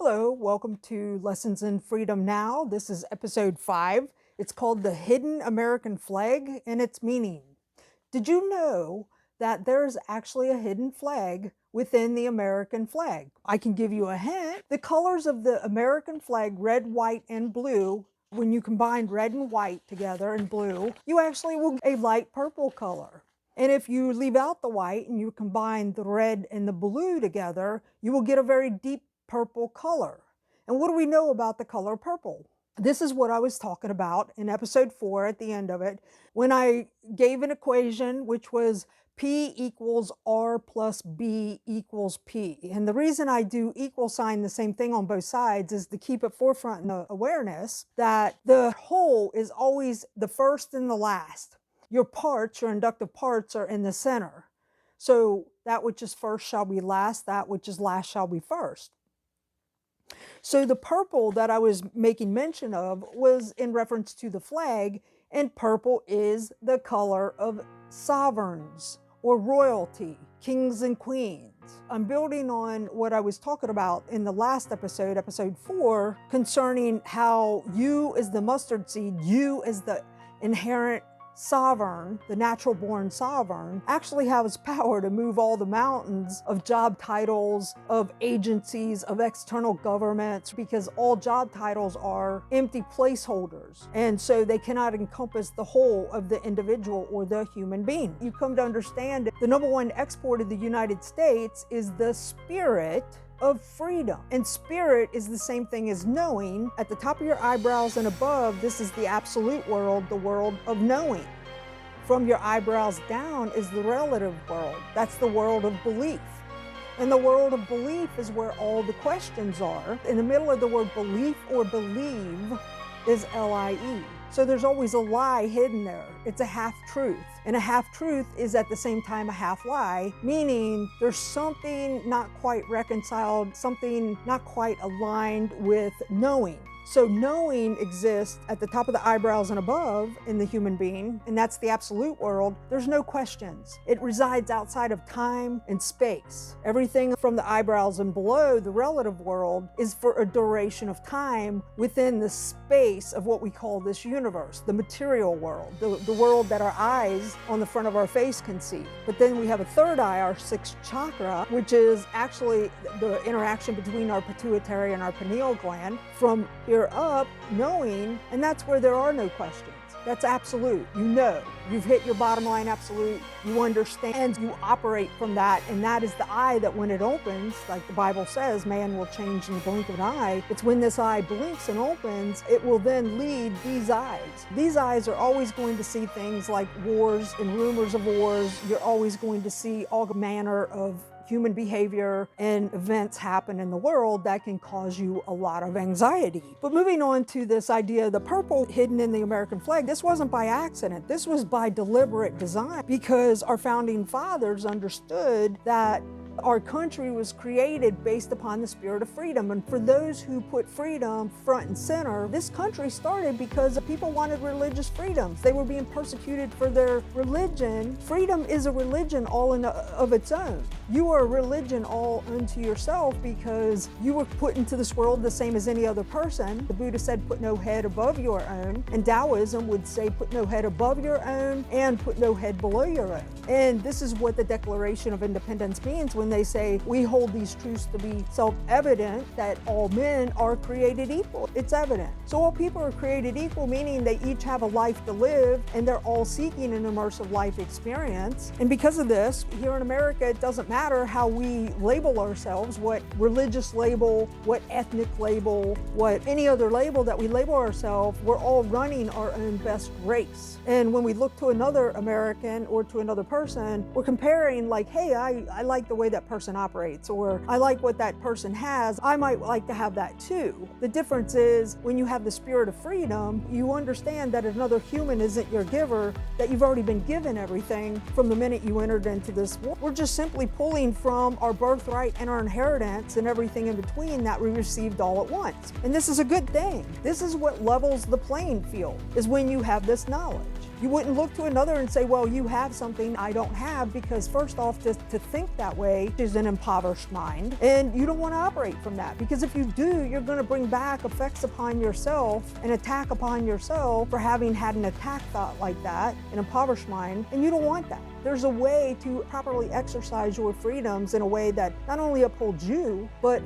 Hello, welcome to Lessons in Freedom Now. This is episode 5. It's called The Hidden American Flag and Its Meaning. Did you know that there's actually a hidden flag within the American flag? I can give you a hint. The colors of the American flag, red, white, and blue, when you combine red and white together and blue, you actually will get a light purple color. And if you leave out the white and you combine the red and the blue together, you will get a very deep purple color. And what do we know about the color purple? This is what I was talking about in episode 4 at the end of it, when I gave an equation which was P equals R plus B equals P. And the reason I do equal sign the same thing on both sides is to keep it forefront in the awareness that the whole is always the first and the last. Your parts, your inductive parts, are in the center. So that which is first shall be last, that which is last shall be first. So the purple that I was making mention of was in reference to the flag, and purple is the color of sovereigns or royalty, kings and queens. I'm building on what I was talking about in the last episode, episode 4, concerning how you as the mustard seed, you as the inherent sovereign, the natural born sovereign, actually has power to move all the mountains of job titles, of agencies, of external governments, because all job titles are empty placeholders. And so they cannot encompass the whole of the individual or the human being. You come to understand that the number one export of the United States is the spirit of freedom. And spirit is the same thing as knowing. At the top of your eyebrows and above, this is the absolute world, the world of knowing. From your eyebrows down is the relative world. That's the world of belief. And the world of belief is where all the questions are. In the middle of the word belief or believe is L-I-E. So there's always a lie hidden there. It's a half-truth. And a half-truth is at the same time a half-lie, meaning there's something not quite reconciled, something not quite aligned with knowing. So knowing exists at the top of the eyebrows and above in the human being, and that's the absolute world. There's no questions. It resides outside of time and space. Everything from the eyebrows and below, the relative world, is for a duration of time within the space of what we call this universe, the material world, the world that our eyes on the front of our face can see. But then we have a third eye, our sixth chakra, which is actually the interaction between our pituitary and our pineal gland. From here up, knowing, and that's where there are no questions. That's absolute. You know, you've hit your bottom line absolute, you understand, you operate from that, and that is the eye that when it opens, like the Bible says, man will change in the blink of an eye. It's when this eye blinks and opens, it will then lead these eyes. These eyes are always going to see things like wars and rumors of wars. You're always going to see all manner of human behavior and events happen in the world that can cause you a lot of anxiety. But moving on to this idea of the purple hidden in the American flag, this wasn't by accident. This was by deliberate design, because our founding fathers understood that our country was created based upon the spirit of freedom. And for those who put freedom front and center, this country started because people wanted religious freedoms. They were being persecuted for their religion. Freedom is a religion all in of its own. You are a religion all unto yourself because you were put into this world the same as any other person. The Buddha said, put no head above your own. And Taoism would say, put no head above your own and put no head below your own. And this is what the Declaration of Independence means when they say, we hold these truths to be self-evident, that all men are created equal. It's evident. So all people are created equal, meaning they each have a life to live, and they're all seeking an immersive life experience. And because of this, here in America, it doesn't matter how we label ourselves, what religious label, what ethnic label, what any other label that we label ourselves, we're all running our own best race. And when we look to another American or to another person, we're comparing like, hey, I like the way that person operates, or I like what that person has, I might like to have that too. The difference is when you have the spirit of freedom, you understand that another human isn't your giver, that you've already been given everything from the minute you entered into this world. We're just simply pulling from our birthright and our inheritance and everything in between that we received all at once. And this is a good thing. This is what levels the playing field, is when you have this knowledge. You wouldn't look to another and say, well, you have something I don't have, because first off, to think that way is an impoverished mind, and you don't want to operate from that, because if you do, you're going to bring back effects upon yourself, an attack upon yourself for having had an attack thought like that, an impoverished mind, and you don't want that. There's a way to properly exercise your freedoms in a way that not only upholds you, but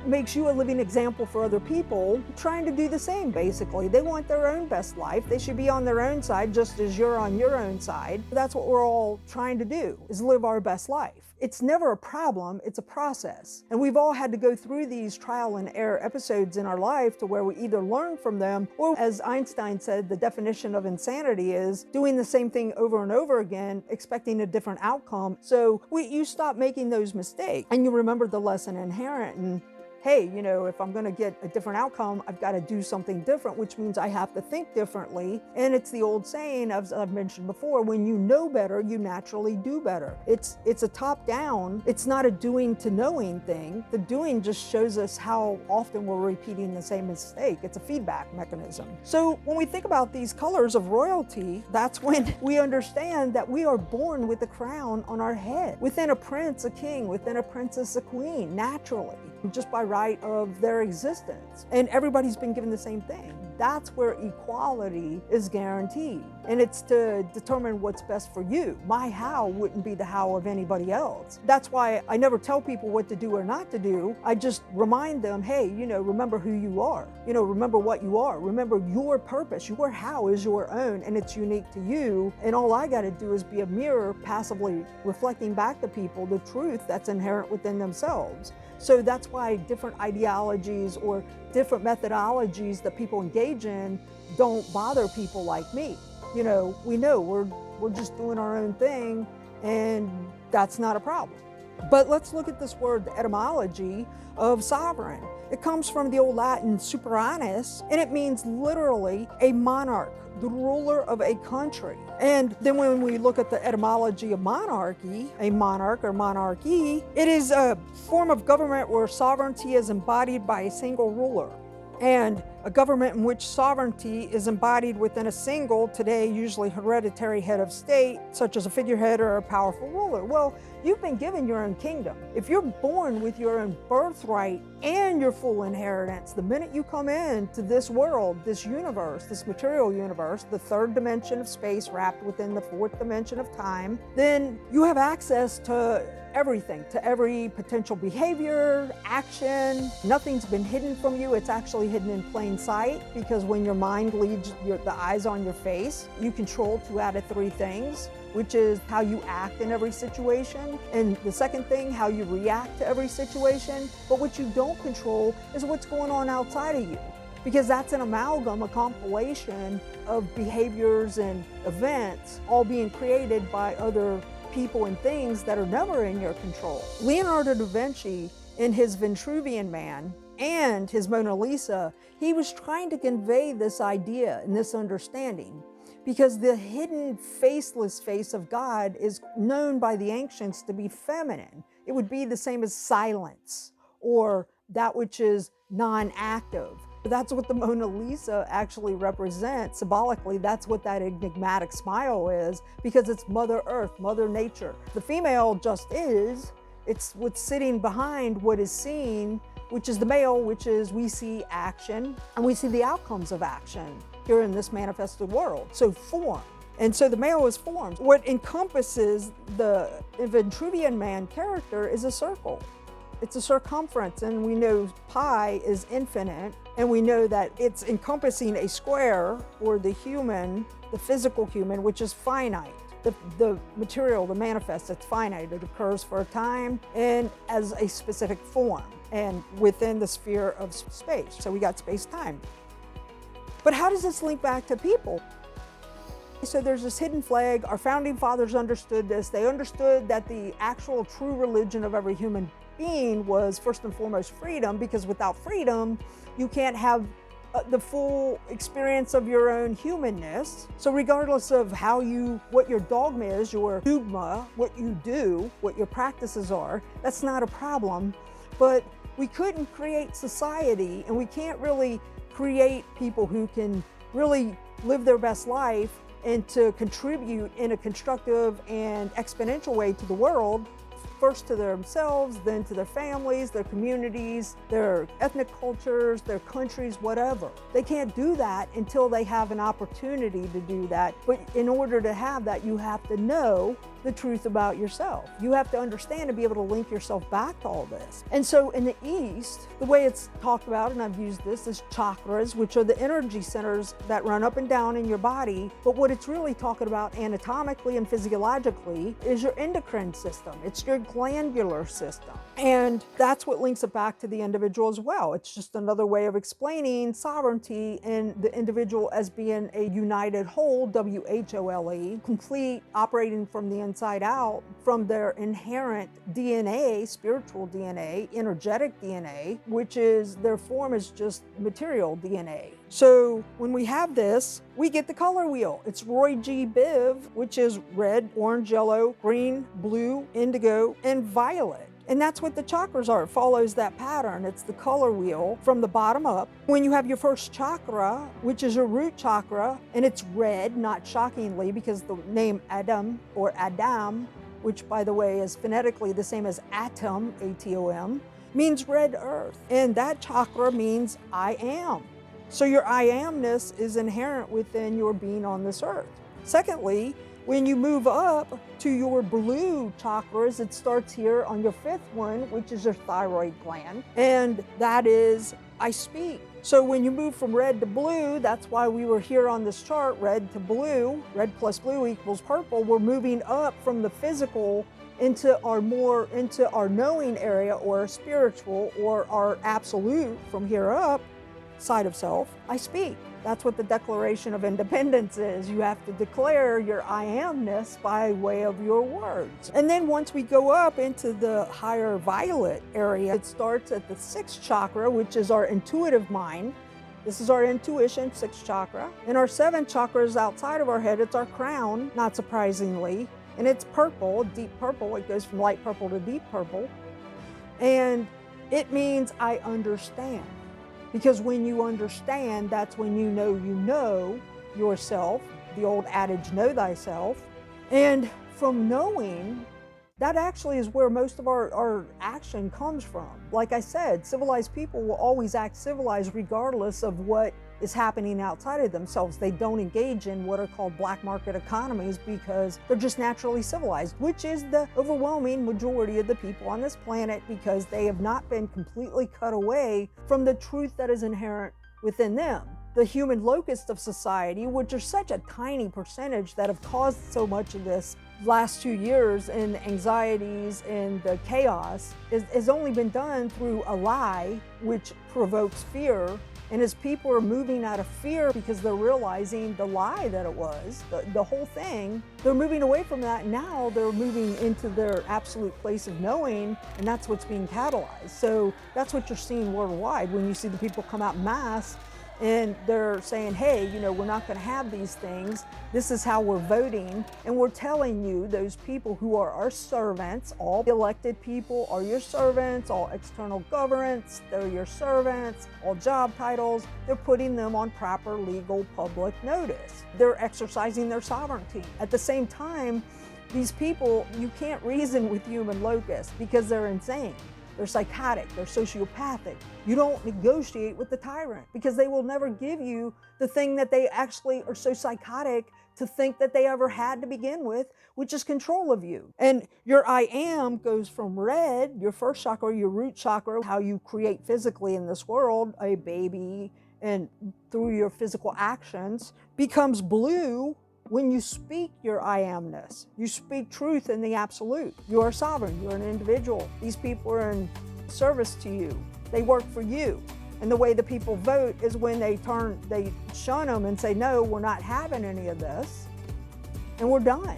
makes you a living example for other people trying to do the same, basically. They want their own best life. They should be on their own side just as you're on your own side. That's what we're all trying to do, is live our best life. It's never a problem, it's a process. And we've all had to go through these trial and error episodes in our life to where we either learn from them, or as Einstein said, the definition of insanity is doing the same thing over and over again, expecting a different outcome. So you stop making those mistakes and you remember the lesson inherent, and hey, if I'm going to get a different outcome, I've got to do something different, which means I have to think differently. And it's the old saying, as I've mentioned before, when you know better, you naturally do better. It's a top down. It's not a doing to knowing thing. The doing just shows us how often we're repeating the same mistake. It's a feedback mechanism. So when we think about these colors of royalty, that's when we understand that we are born with a crown on our head. Within a prince, a king. Within a princess, a queen, naturally, just by right of their existence. And everybody's been given the same thing. That's where equality is guaranteed. And it's to determine what's best for you. My how wouldn't be the how of anybody else. That's why I never tell people what to do or not to do. I just remind them, hey, remember who you are. Remember what you are. Remember your purpose. Your how is your own, and it's unique to you. And all I got to do is be a mirror, passively reflecting back to people the truth that's inherent within themselves. So that's why different ideologies or different methodologies that people engage in don't bother people like me. We know we're just doing our own thing, and that's not a problem. But let's look at this word, the etymology of sovereign. It comes from the old Latin superanus, and it means literally a monarch, the ruler of a country. And then when we look at the etymology of monarchy, a monarch or monarchy, it is a form of government where sovereignty is embodied by a single ruler. And a government in which sovereignty is embodied within a single, today usually hereditary head of state, such as a figurehead or a powerful ruler. Well, you've been given your own kingdom. If you're born with your own birthright and your full inheritance, the minute you come into this world, this universe, this material universe, the third dimension of space wrapped within the fourth dimension of time, then you have access to everything, to every potential behavior, action. Nothing's been hidden from you. It's actually hidden in plain sight, because when your mind leads the eyes on your face, you control 2 out of 3 things, which is how you act in every situation, and the second thing, how you react to every situation. But what you don't control is what's going on outside of you, because that's an amalgam, a compilation of behaviors and events, all being created by other people and things that are never in your control. Leonardo da Vinci, in his Vitruvian Man and his Mona Lisa, he was trying to convey this idea and this understanding, because the hidden, faceless face of God is known by the ancients to be feminine. It would be the same as silence, or that which is non-active. That's what the Mona Lisa actually represents. Symbolically, that's what that enigmatic smile is, because it's Mother Earth, Mother Nature. The female just is. It's what's sitting behind what is seen, which is the male, which is we see action, and we see the outcomes of action here in this manifested world. So form. And so the male is form. What encompasses the Vitruvian Man character is a circle. It's a circumference, and we know pi is infinite, and we know that it's encompassing a square, or the human, the physical human, which is finite. The material, the manifest, it's finite. It occurs for a time and as a specific form and within the sphere of space. So we got space-time. But how does this link back to people? So there's this hidden flag. Our founding fathers understood this. They understood that the actual true religion of every human being was first and foremost freedom, because without freedom, you can't have the full experience of your own humanness. So regardless of what your dogma is, your dogma, what you do, what your practices are, that's not a problem. But we couldn't create society, and we can't really create people who can really live their best life and to contribute in a constructive and exponential way to the world, first to themselves, then to their families, their communities, their ethnic cultures, their countries, whatever. They can't do that until they have an opportunity to do that. But in order to have that, you have to know the truth about yourself. You have to understand and be able to link yourself back to all this. And so in the East, the way it's talked about, and I've used this, is chakras, which are the energy centers that run up and down in your body. But what it's really talking about anatomically and physiologically is your endocrine system. It's your glandular system. And that's what links it back to the individual as well. It's just another way of explaining sovereignty and the individual as being a united whole, W-H-O-L-E, complete, operating from the inside out, from their inherent DNA, spiritual DNA, energetic DNA, which is, their form is just material DNA. So when we have this, we get the color wheel. It's Roy G. Biv, which is red, orange, yellow, green, blue, indigo, and violet. And that's what the chakras are. It follows that pattern. It's the color wheel from the bottom up. When you have your first chakra, which is your root chakra, and it's red, not shockingly, because the name Adam or Adam, which by the way is phonetically the same as atom, A-T-O-M, means red earth. And that chakra means I am. So your I amness is inherent within your being on this earth. Secondly, when you move up to your blue chakras, it starts here on your fifth one, which is your thyroid gland, and that is I speak. So when you move from red to blue, that's why we were here on this chart, red to blue, red plus blue equals purple. We're moving up from the physical into our knowing area, or spiritual, or our absolute from here up, side of self, I speak. That's what the Declaration of Independence is. You have to declare your I amness by way of your words. And then once we go up into the higher violet area, it starts at the sixth chakra, which is our intuitive mind. This is our intuition, sixth chakra. And our seventh chakra is outside of our head. It's our crown, not surprisingly. And it's purple, deep purple. It goes from light purple to deep purple. And it means I understand. Because when you understand, that's when you know yourself, the old adage, know thyself. And from knowing, that actually is where most of our action comes from. Like I said, civilized people will always act civilized regardless of what is happening outside of themselves. They don't engage in what are called black market economies because they're just naturally civilized, which is the overwhelming majority of the people on this planet, because they have not been completely cut away from the truth that is inherent within them. The human locust of society, which are such a tiny percentage that have caused so much of this last 2 years, and the anxieties and the chaos, has only been done through a lie, which provokes fear. And as people are moving out of fear because they're realizing the lie that it was, the whole thing, they're moving away from that. Now they're moving into their absolute place of knowing, and that's what's being catalyzed. So that's what you're seeing worldwide when you see the people come out en masse and they're saying, hey, we're not going to have these things. This is how we're voting. And we're telling you, those people who are our servants, all elected people are your servants, all external governments, they're your servants, all job titles, they're putting them on proper legal public notice. They're exercising their sovereignty. At the same time, these people, you can't reason with human locusts because they're insane. They're psychotic, they're sociopathic. You don't negotiate with the tyrant because they will never give you the thing that they actually are so psychotic to think that they ever had to begin with, which is control of you. And your I am goes from red, your first chakra, your root chakra, how you create physically in this world, a baby, and through your physical actions, becomes blue when you speak your I amness. You speak truth in the absolute. You are sovereign, you're an individual. These people are in service to you. They work for you. And the way the people vote is when they shun them and say, no, we're not having any of this, and we're done.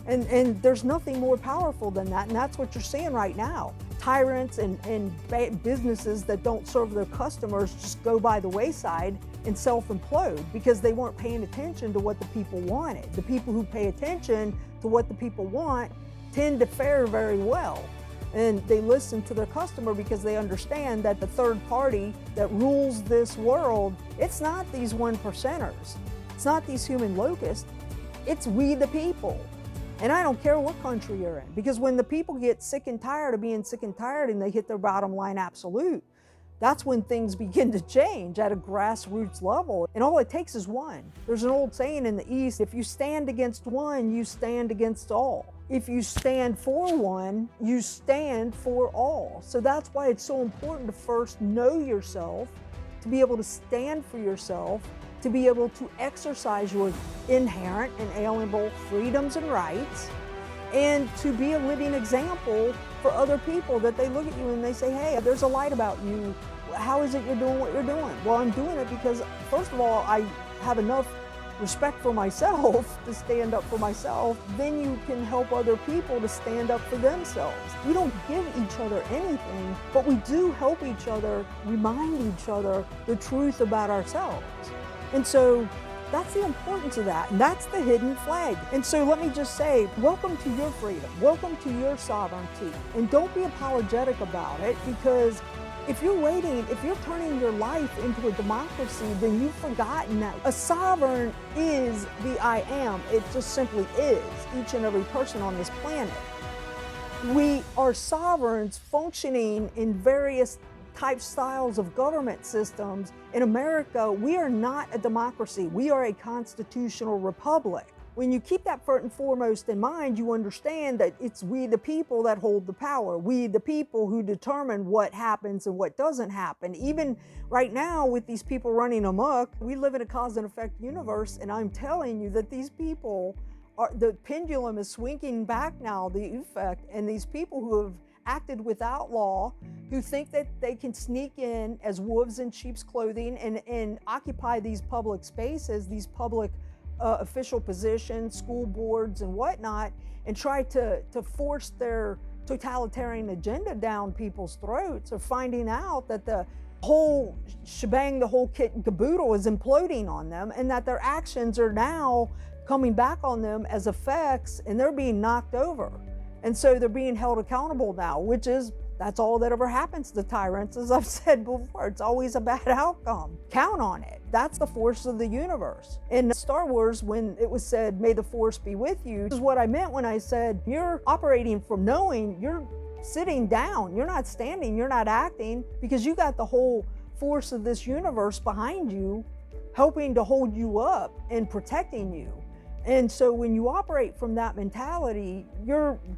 And there's nothing more powerful than that, and that's what you're seeing right now. Tyrants and businesses that don't serve their customers just go by the wayside and self-implode because they weren't paying attention to what the people wanted. The people who pay attention to what the people want tend to fare very well. And they listen to their customer because they understand that the third party that rules this world, it's not these 1%ers. It's not these human locusts, it's we the people. And I don't care what country you're in, because when the people get sick and tired of being sick and tired and they hit their bottom line absolute, that's when things begin to change at a grassroots level. And all it takes is one. There's an old saying in the East, if you stand against one, you stand against all. If you stand for one, you stand for all. So that's why it's so important to first know yourself, to be able to stand for yourself, to be able to exercise your inherent and inalienable freedoms and rights, and to be a living example for other people, that they look at you and they say, hey, there's a light about you. How is it you're doing what you're doing? Well, I'm doing it because, first of all, I have enough respect for myself to stand up for myself. Then you can help other people to stand up for themselves. We don't give each other anything, but we do help each other, remind each other the truth about ourselves. And so that's the importance of that, and that's the hidden flag. And so let me just say, welcome to your freedom, welcome to your sovereignty, and don't be apologetic about it, because if you're turning your life into a democracy, then you've forgotten that a sovereign is the I am. It just simply is, each and every person on this planet. We are sovereigns functioning in various styles of government systems. In America, we are not a democracy. We are a constitutional republic. When you keep that first and foremost in mind, you understand that it's we the people that hold the power. We the people who determine what happens and what doesn't happen. Even right now with these people running amok, we live in a cause and effect universe, and I'm telling you that these people the pendulum is swinging back now, the effect, and these people who have acted without law, who think that they can sneak in as wolves in sheep's clothing and occupy these public spaces, these public official positions, school boards and whatnot, and try to force their totalitarian agenda down people's throats, are finding out that the whole shebang, the whole kit and caboodle is imploding on them, and that their actions are now coming back on them as effects, and they're being knocked over. And so they're being held accountable now, that's all that ever happens to tyrants. As I've said before, it's always a bad outcome. Count on it. That's the force of the universe. In Star Wars, when it was said, may the force be with you, this is what I meant when I said, you're operating from knowing, you're sitting down, you're not standing, you're not acting, because you got the whole force of this universe behind you, helping to hold you up and protecting you. And so when you operate from that mentality,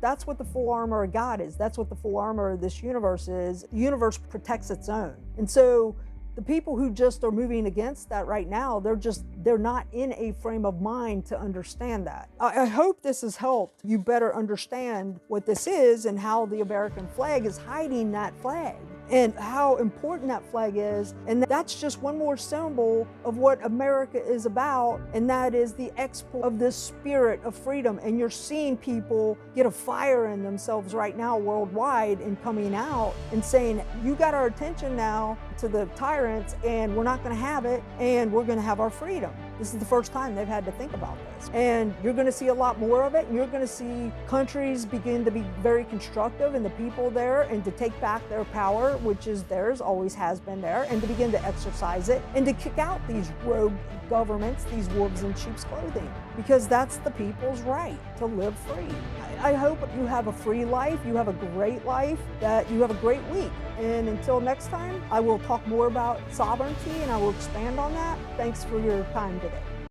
that's what the full armor of God is. That's what the full armor of this universe is. The universe protects its own. And so the people who just are moving against that right now, they're not in a frame of mind to understand that. I hope this has helped you better understand what this is and how the American flag is hiding that flag, and how important that flag is. And that's just one more symbol of what America is about, and that is the export of this spirit of freedom. And you're seeing people get a fire in themselves right now worldwide, and coming out and saying, you got our attention now to the tyrants, and we're not going to have it, and we're going to have our freedom. This is the first time they've had to think about this. And you're going to see a lot more of it, and you're going to see countries begin to be very constructive, and the people there, and to take back their power, which is theirs, always has been there, and to begin to exercise it, and to kick out these rogue governments, these wolves in sheep's clothing, because that's the people's right to live free. I hope you have a free life, you have a great life, that you have a great week. And until next time, I will talk more about sovereignty, and I will expand on that. Thanks for your time today.